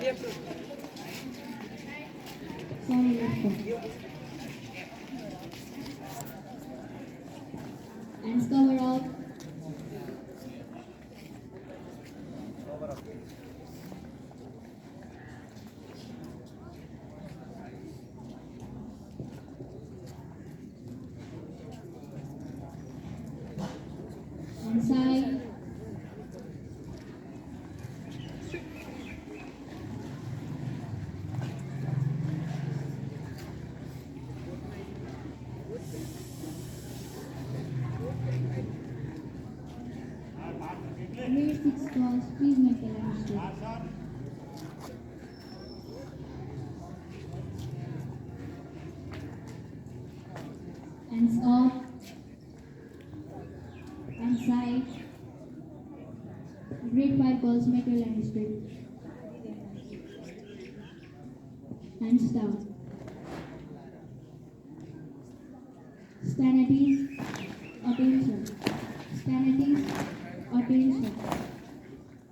Sorry, left foot. Hands cover up. Inside. Rear 6 cross, please make a line straight. Hands off. And side. Grade 5 balls, make your line straight. Hands down. Stand at ease. Attention. Stand at ease. Attention.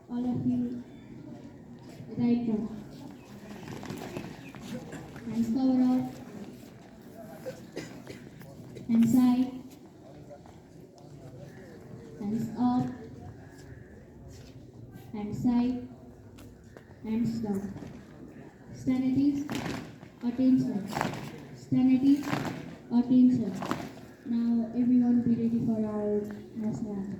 All of you. Right now. Hands cover out. Hands side. Hands up. Hands side. Hands down. Stand at ease. Attention. Stand at ease. Attention. Now everyone be ready for our national anthem.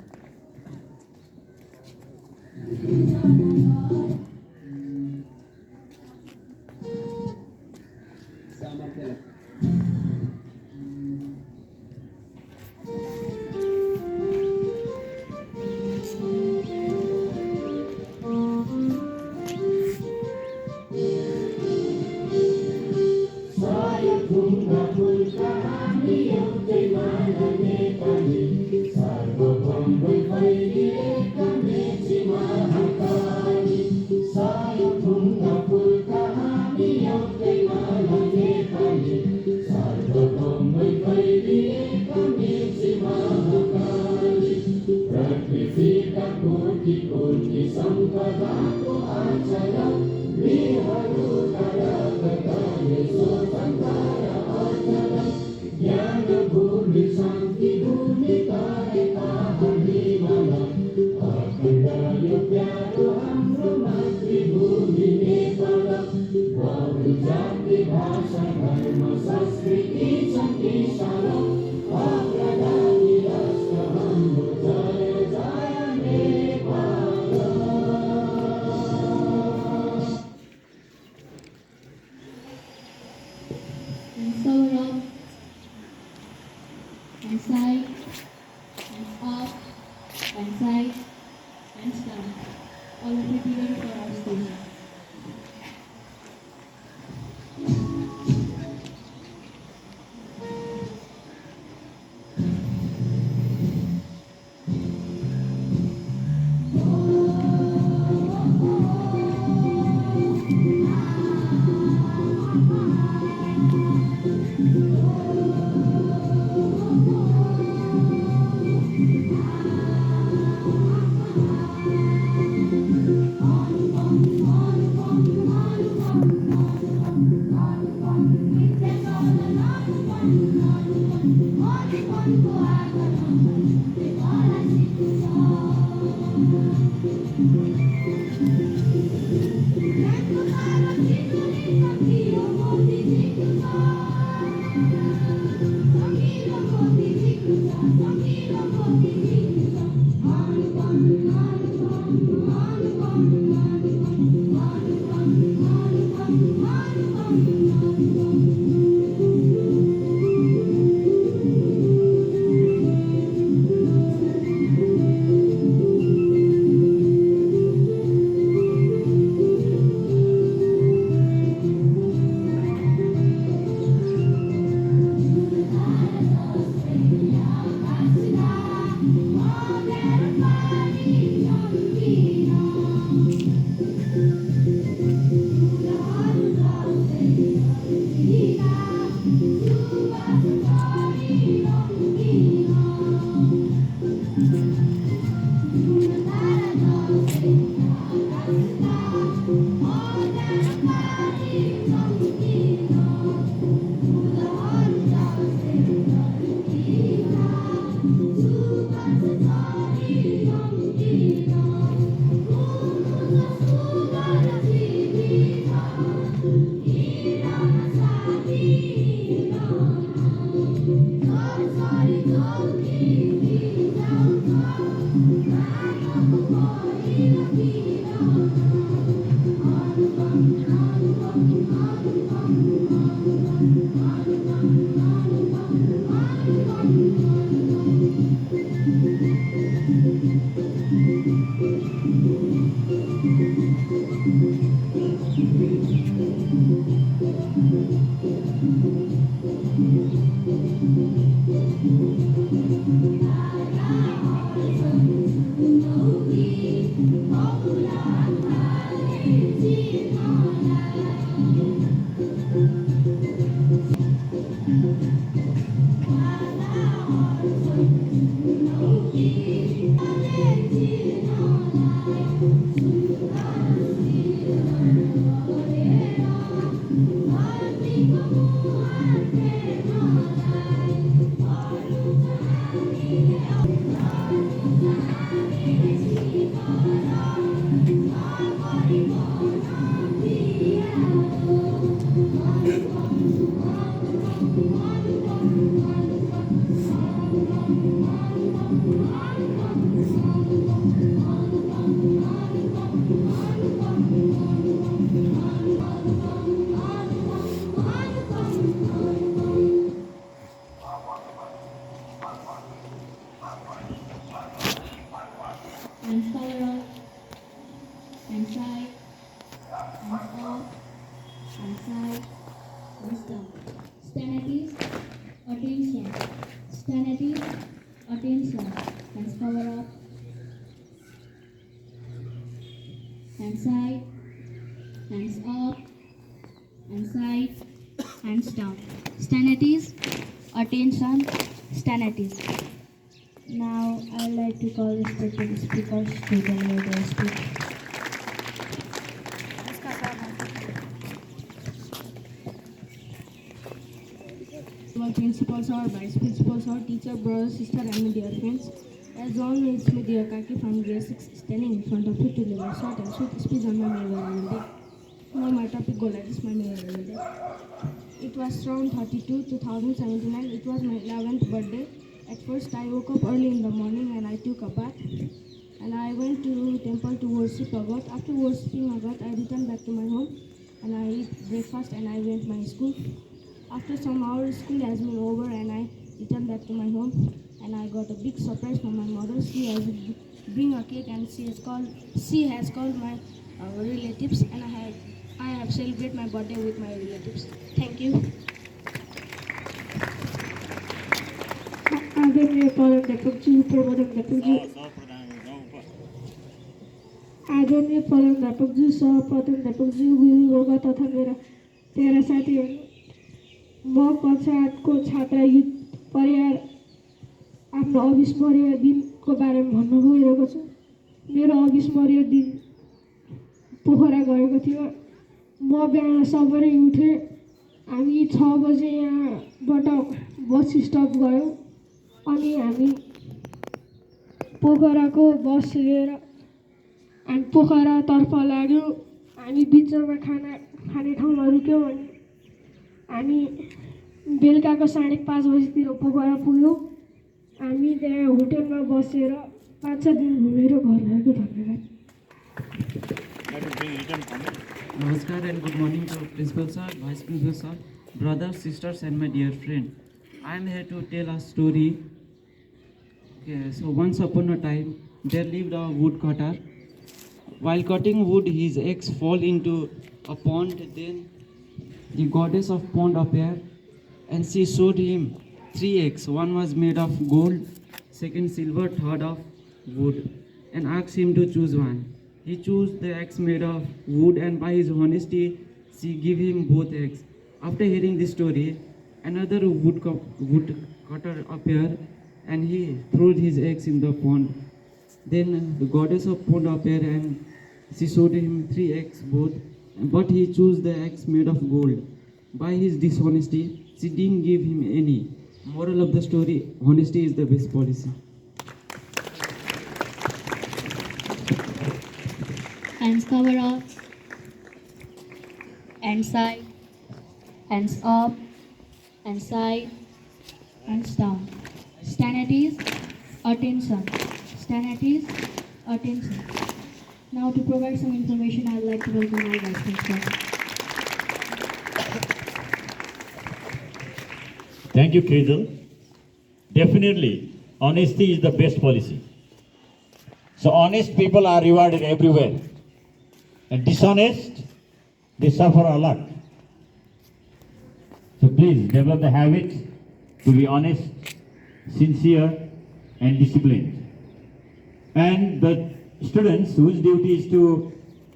Hands cover up. Hands side. Hands up. Hands side. Hands down. All of you be ready for our station. Hands cover up, hands side, hands up, hands side, hands down. Stand at ease, attention. Stand at ease, attention. Hands cover up, hands side, hands up, hands side, hands down. Stand at ease, attention, stand at ease. Now I would like to call respected speakers to deliver their speech. My principals or vice principals or teacher, brother, sister, and my dear friends. As John is my dear Kaki from grade 6 standing in front of you to deliver short and sweet speech on my memorable day. Now my topic go like this, my memorable day. It was around 32, 2079. It was my 11th birthday. At first I woke up early in the morning and I took a bath. And I went to temple to worship a God. After worshipping a God, I returned back to my home and I ate breakfast and I went my school. After some hours, school has been over and I returned back to my home and I got a big surprise from my mother. She has bring a cake and she has called my relatives and I have celebrated my birthday with my relatives. Thank you. आदरणीय प्रधानध्यापकज्यू प्रबोधकध्यापकज्यू आदरणीय प्रधानध्यापकज्यू सहप्रधानध्यापकज्यू गुरुवर्ग तथा मेरा प्यारा साथीहरू म कक्षा 8को छात्रा youth परिवार आफ्नो अविस्मरणीय दिनको बारेमा भन्न गइरहेको छु। मेरो अविस्मरणीय दिन पोखरा गएको थियो। म बिहान सबैले उठेँ। हामी 6 बजे यहाँबाट बस स्टप गयौँ अनि हामी पोखराको बस लिएर हामी पोखरातर्फ लाग्यौँ। हामी बिचमा खाने ठाउँमा रुक्यौँ अनि हामी बेलुकाको 5:30 बजीतिर पोखरा पुग्यौँ। हामी त्यहाँ होटेलमा बसेर 5-6 दिन घुमेर घर गएको। धन्यवाद। Namaskar and good morning to Principal Sir, Vice Principal Sir, brothers, sisters and my dear friend. I am here to tell a story. Okay, so once upon a time, there lived a woodcutter. While cutting wood, his axe fell into a pond. Then the goddess of pond appeared and she showed him 3 eggs. One was made of gold, second silver, third of wood, and asked him to choose one. He chose the axe made of wood, and by his honesty, she gave him both eggs. After hearing this story, another woodcutter appeared, and he threw his eggs in the pond. Then the goddess of pond appeared, and she showed him 3 eggs both, but he chose the eggs made of gold. By his dishonesty, she didn't give him any. Moral of the story: honesty is the best policy. Hands cover up, hands side, hands up, hands side, hands down. Stand at ease, attention. Stand at ease, attention. Now to provide some information, I would like to welcome our vice principal. Thank you, Krizal. Definitely, honesty is the best policy. So honest people are rewarded everywhere. And dishonest, they suffer a lot. So please develop the habit to be honest, sincere, and disciplined. And the students whose duty is to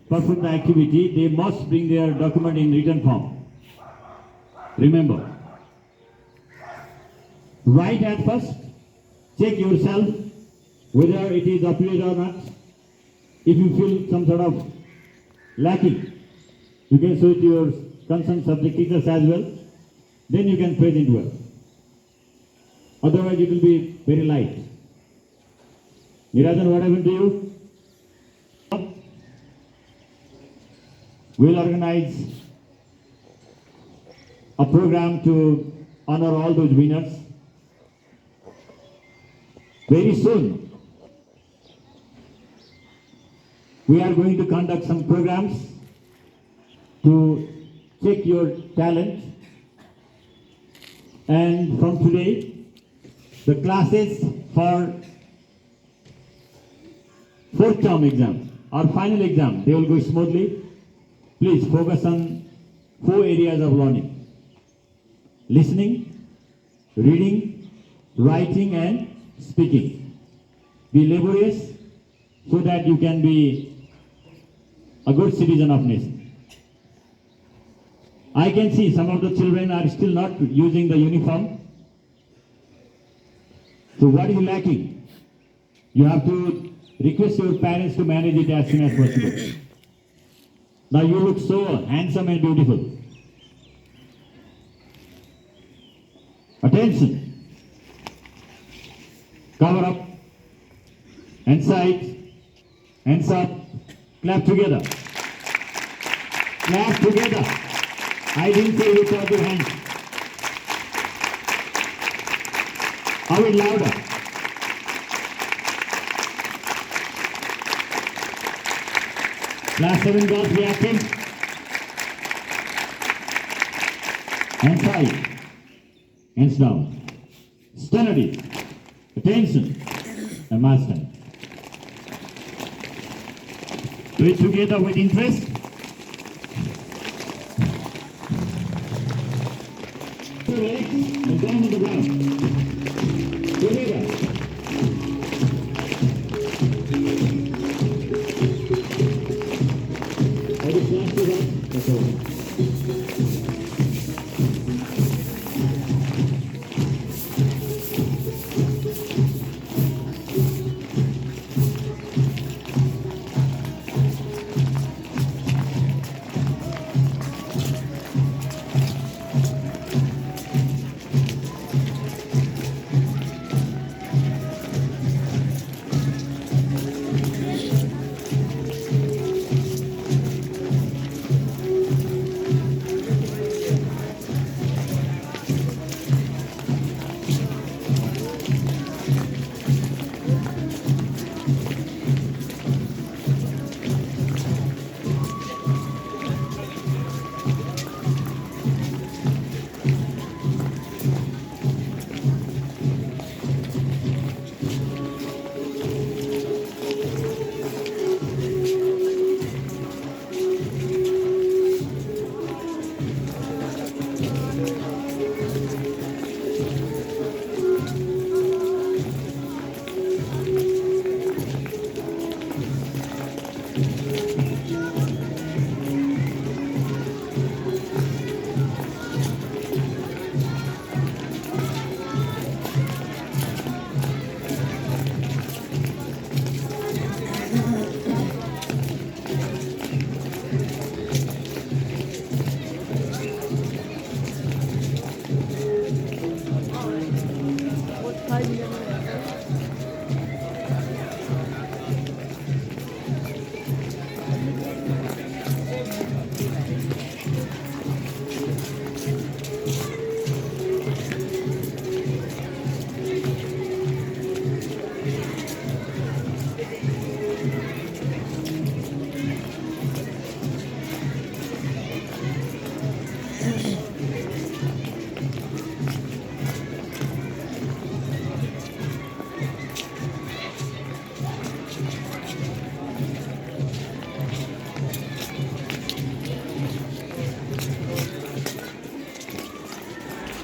perform the activity, they must bring their document in written form. Remember, write at first, check yourself whether it is appropriate or not. If you feel some sort of lacking, you can show it to your concerned subject teachers as well. Then you can present well. Otherwise, it will be very light. Nirajan, what happened to you? We'll organize a program to honor all those winners. Very soon, we are going to conduct some programs to check your talent. And from today, the classes for fourth term exam or final exam, they will go smoothly. Please focus on 4 areas of learning: listening, reading, writing, and speaking. Be laborious so that you can be a good citizen of nation. I can see some of the children are still not using the uniform. So what is lacking? You have to request your parents to manage it as soon as possible. Now you look so handsome and beautiful. Attention. Cover up. Hands side. Hands up. Clap together. Clap together. I didn't say without your hands. How it louder? Class 7 girls, be active. Hands side. Hands down. Steady. Attention. And master. Do it together with interest. Relax and down on the ground. Together. I just last to that. That's all.